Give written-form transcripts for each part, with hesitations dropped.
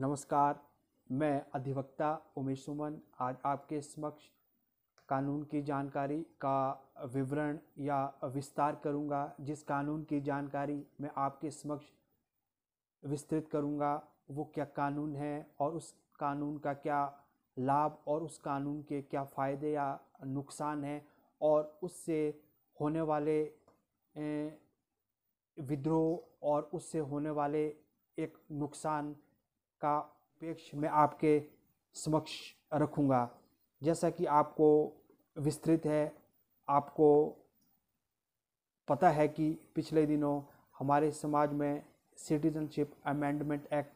नमस्कार। मैं अधिवक्ता उमेश सुमन आज आपके समक्ष कानून की जानकारी का विवरण या विस्तार करूंगा। जिस कानून की जानकारी मैं आपके समक्ष विस्तृत करूंगा वो क्या कानून है और उस कानून का क्या लाभ और उस कानून के क्या फ़ायदे या नुकसान हैं और उससे होने वाले विद्रोह और उससे होने वाले एक नुकसान का अपेक्ष मैं आपके समक्ष रखूँगा। जैसा कि आपको विस्तृत है, आपको पता है कि पिछले दिनों हमारे समाज में सिटीजनशिप अमेंडमेंट एक्ट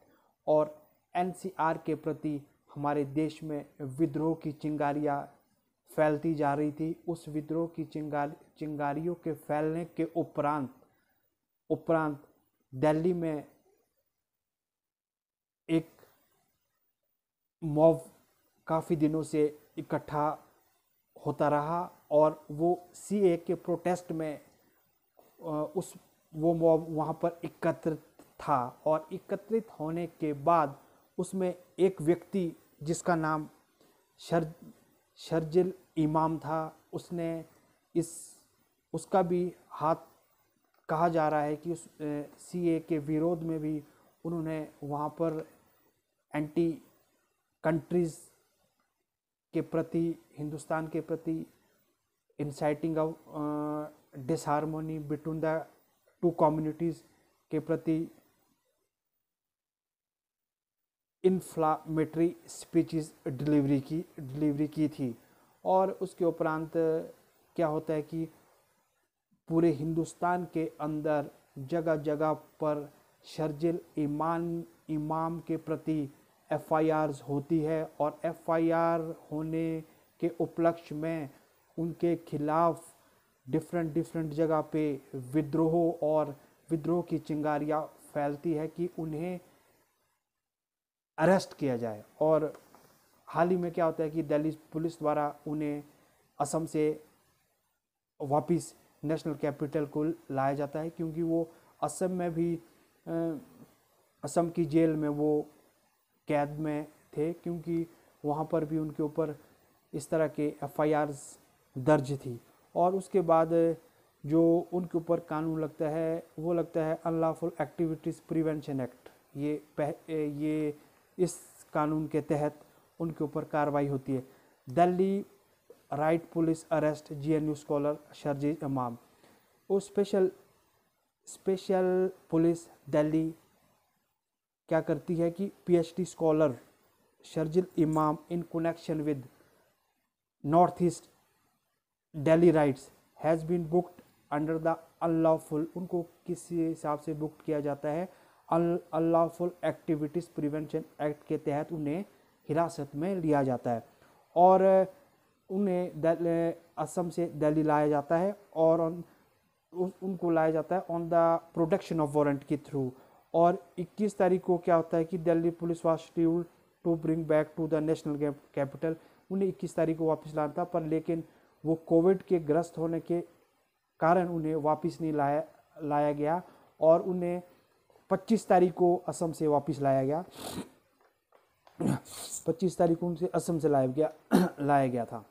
और एनसीआर के प्रति हमारे देश में विद्रोह की चिंगारियां फैलती जा रही थी। उस विद्रोह की चिंगारियों के फैलने के उपरांत दिल्ली में एक मॉब काफ़ी दिनों से इकट्ठा होता रहा और वो सीए के प्रोटेस्ट में वो मॉब वहाँ पर एकत्रित था और एकत्रित होने के बाद उसमें एक व्यक्ति जिसका नाम शर्जिल इमाम था, उसका भी हाथ कहा जा रहा है कि उस सीए के विरोध में भी उन्होंने वहाँ पर एंटी कंट्रीज़ के प्रति, हिंदुस्तान के प्रति inciting of disharmony between the two communities के प्रति इन्फ्लामेटरी स्पीचेस डिलीवरी की थी। और उसके उपरांत क्या होता है कि पूरे हिंदुस्तान के अंदर जगह जगह पर शर्जिल इमाम के प्रति एफआईआर्स होती है और एफआईआर होने के उपलक्ष्य में उनके खिलाफ डिफरेंट जगह पे विद्रोह की चिंगारियां फैलती है कि उन्हें अरेस्ट किया जाए। और हाल ही में क्या होता है कि दिल्ली पुलिस द्वारा उन्हें असम से वापस नेशनल कैपिटल को लाया जाता है, क्योंकि वो असम में भी असम की जेल में वो कैद में थे, क्योंकि वहाँ पर भी उनके ऊपर इस तरह के एफआईआर्स दर्ज थी। और उसके बाद जो उनके ऊपर कानून लगता है वो लगता है अनलॉफुल एक्टिविटीज़ प्रिवेंशन एक्ट। ये इस कानून के तहत उनके ऊपर कार्रवाई होती है। Delhi right police arrest GNU scholar Sharjeel इमाम। वो स्पेशल पुलिस दिल्ली क्या करती है कि PhD scholar Sharjeel Imam in connection with North East Delhi riots has been booked under the unlawful, उनको किसी हिसाब से बुक किया जाता है अनलॉफुल एक्टिविटीज़ प्रिवेंशन एक्ट के तहत उन्हें हिरासत में लिया जाता है और उन्हें असम से दिल्ली लाया जाता है और उनको लाया जाता है on the production of warrant के थ्रू। और 21 तारीख को क्या होता है कि Delhi police was scheduled to bring back to the national capital. उन्हें 21 तारीख को वापस लाना था, पर लेकिन वो कोविड के ग्रस्त होने के कारण उन्हें वापस नहीं लाया गया और उन्हें 25 तारीख को असम से वापस लाया गया। 25 तारीख को उनसे असम से लाया गया था।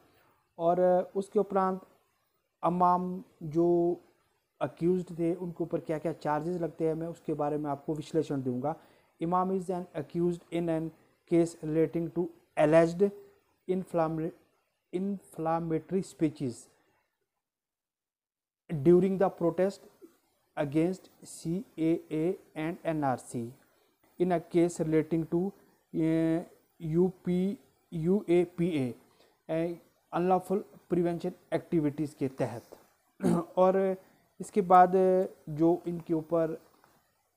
और उसके उपरांत इमाम जो अक्यूज्ड थे उनके ऊपर क्या क्या चार्जेस लगते हैं मैं उसके बारे में आपको विश्लेषण दूंगा। Imam is an accused in an case relating to alleged inflammatory speeches during the protest against CAA and NRC in a case relating to UAPA unlawful prevention activities के तहत। और इसके बाद जो इनके ऊपर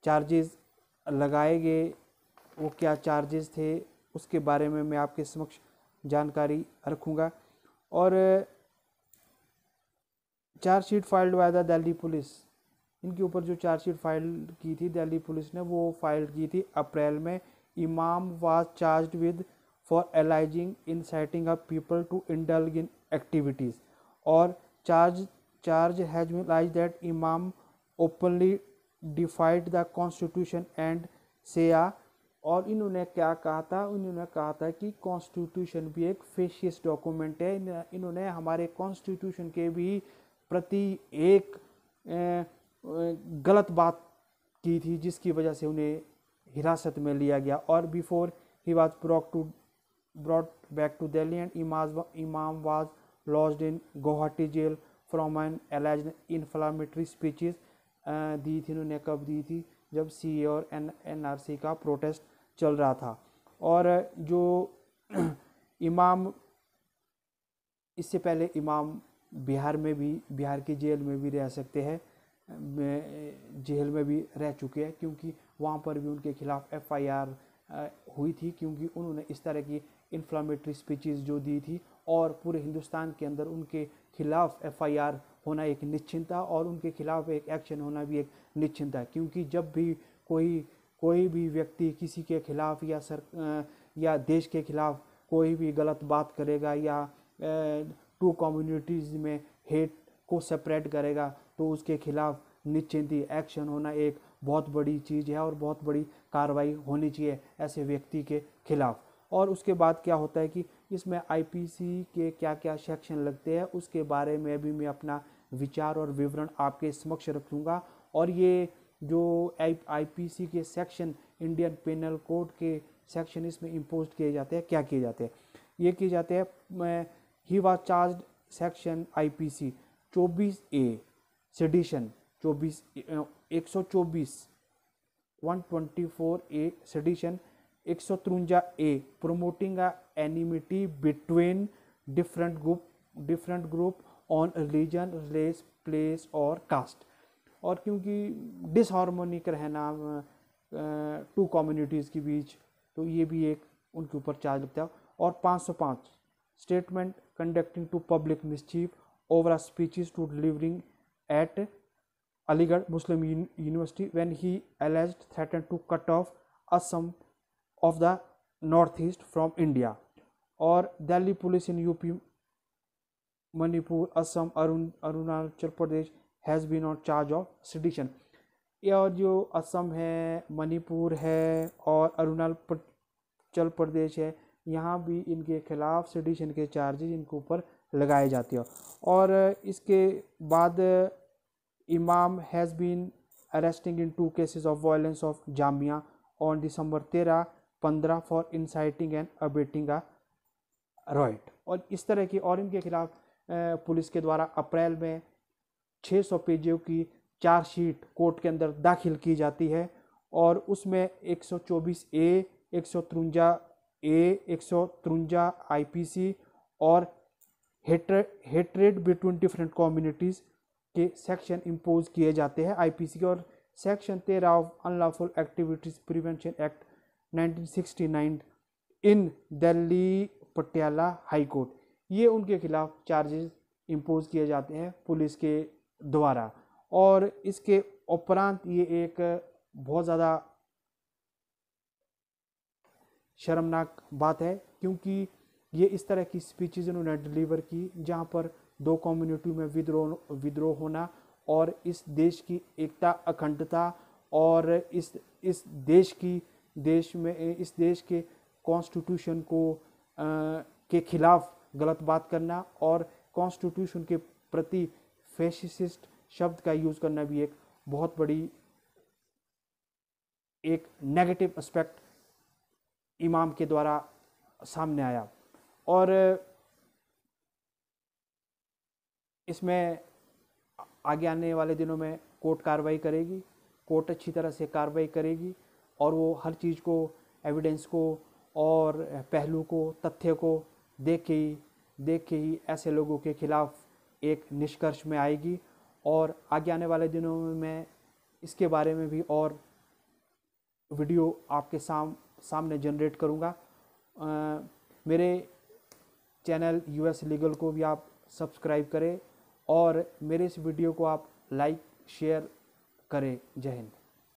चार्जेस लगाए गए वो क्या चार्जेस थे उसके बारे में मैं आपके समक्ष जानकारी रखूँगा। और chargesheet filed by the Delhi police, इनके ऊपर जो चार्जशीट फाइल की थी दिल्ली पुलिस ने वो फाइल की थी अप्रैल में। Imam was charged with for alleging inciting of people to indulge in activities और charge has been alleged that Imam openly defied the constitution and Sharia और इन्होंने क्या कहा था, इन्होंने कहा था कि कॉन्स्टिट्यूशन भी एक फेशियस डॉक्यूमेंट है। इन्होंने हमारे कॉन्स्टिट्यूशन के भी प्रति एक गलत बात की थी, जिसकी वजह से उन्हें हिरासत में लिया गया। और before he was brought back to Delhi and Imam was lodged in Guwahati jail from an alleged inflammatory speeches। दी थी इन्होंने, कब दी थी, जब सीए और एनआरसी का प्रोटेस्ट चल रहा था। और जो इमाम, इससे पहले इमाम बिहार की जेल में भी रह सकते हैं, जेल में भी रह चुके हैं, क्योंकि वहाँ पर भी उनके खिलाफ एफआईआर हुई थी, क्योंकि उन्होंने इस तरह की इन्फ्लामेटरी स्पीचेस जो दी थी। और पूरे हिंदुस्तान के अंदर उनके खिलाफ एफआईआर होना एक निश्चित था और उनके खिलाफ एक एक्शन होना भी एक निश्चित था, क्योंकि जब भी कोई भी व्यक्ति किसी के खिलाफ या देश के खिलाफ कोई भी गलत बात करेगा या टू कम्युनिटीज़ में हेट को सेपरेट करेगा, तो उसके खिलाफ निश्चित ही एक्शन होना एक बहुत बड़ी चीज़ है और बहुत बड़ी कार्रवाई होनी चाहिए ऐसे व्यक्ति के खिलाफ। और उसके बाद क्या होता है कि इसमें आईपीसी के क्या क्या सेक्शन लगते हैं, उसके बारे में भी मैं अपना विचार और विवरण आपके समक्ष रखूँगा। और ये जो आईपीसी के सेक्शन, इंडियन पेनल कोड के सेक्शन इसमें इम्पोज किए जाते हैं, क्या किए जाते हैं, ये किए जाते हैं। He was charged section IPC 24A sedition 124A sedition 153A promoting enmity between different group on religion, race, place और कास्ट। और क्योंकि डिसहार्मोनिक रहना टू कम्युनिटीज़ के बीच, तो ये भी एक उनके ऊपर चार्ज लगता है। और 505 statement conducting to public mischief over speeches to delivering at Aligarh Muslim University when he alleged threatened to cut off Assam of the northeast from India। और Delhi police in UP, Manipur, Assam, Arunachal Pradesh has been on charge of sedition. ये और जो असम है, मणिपुर है और अरुणाचल प्रदेश है, यहाँ भी इनके खिलाफ सेडिशन के चार्जेस इनके ऊपर लगाए जाते हैं। और इसके बाद Imam has been arresting in 2 cases of violence of Jamia on December 13-15 for inciting and abetting a riot। और इस तरह की, और इनके खिलाफ पुलिस के द्वारा अप्रैल में 600 पेजों की चार्जशीट कोर्ट के अंदर दाखिल की जाती है। और उसमें 124A, 153A, 153 आईपीसी और हेट्रेड बिटवीन डिफरेंट कम्युनिटीज़ के सेक्शन इम्पोज किए जाते हैं आईपीसी के। और section 13 of unlawful activities prevention act 1969 in Delhi Patiala high court, ये उनके खिलाफ चार्जेस इम्पोज किए जाते हैं पुलिस के द्वारा। और इसके उपरांत ये एक बहुत ज़्यादा शर्मनाक बात है, क्योंकि ये इस तरह की स्पीचेज उन्होंने डिलीवर की जहाँ पर 2 कम्युनिटी में विद्रोह होना और इस देश की एकता, अखंडता और इस देश के कॉन्स्टिट्यूशन को के खिलाफ गलत बात करना और कॉन्स्टिट्यूशन के प्रति फैसिस्ट शब्द का यूज़ करना भी एक बहुत बड़ी एक नेगेटिव एस्पेक्ट इमाम के द्वारा सामने आया। और इसमें आगे आने वाले दिनों में कोर्ट कार्रवाई करेगी, कोर्ट अच्छी तरह से कार्रवाई करेगी और वो हर चीज़ को, एविडेंस को और पहलू को, तथ्य को देख के ही ऐसे लोगों के खिलाफ एक निष्कर्ष में आएगी। और आगे आने वाले दिनों में मैं इसके बारे में भी और वीडियो आपके सामने जनरेट करूँगा। मेरे चैनल यूएस लीगल को भी आप सब्सक्राइब करें और मेरे इस वीडियो को आप लाइक शेयर करें। जय हिंद।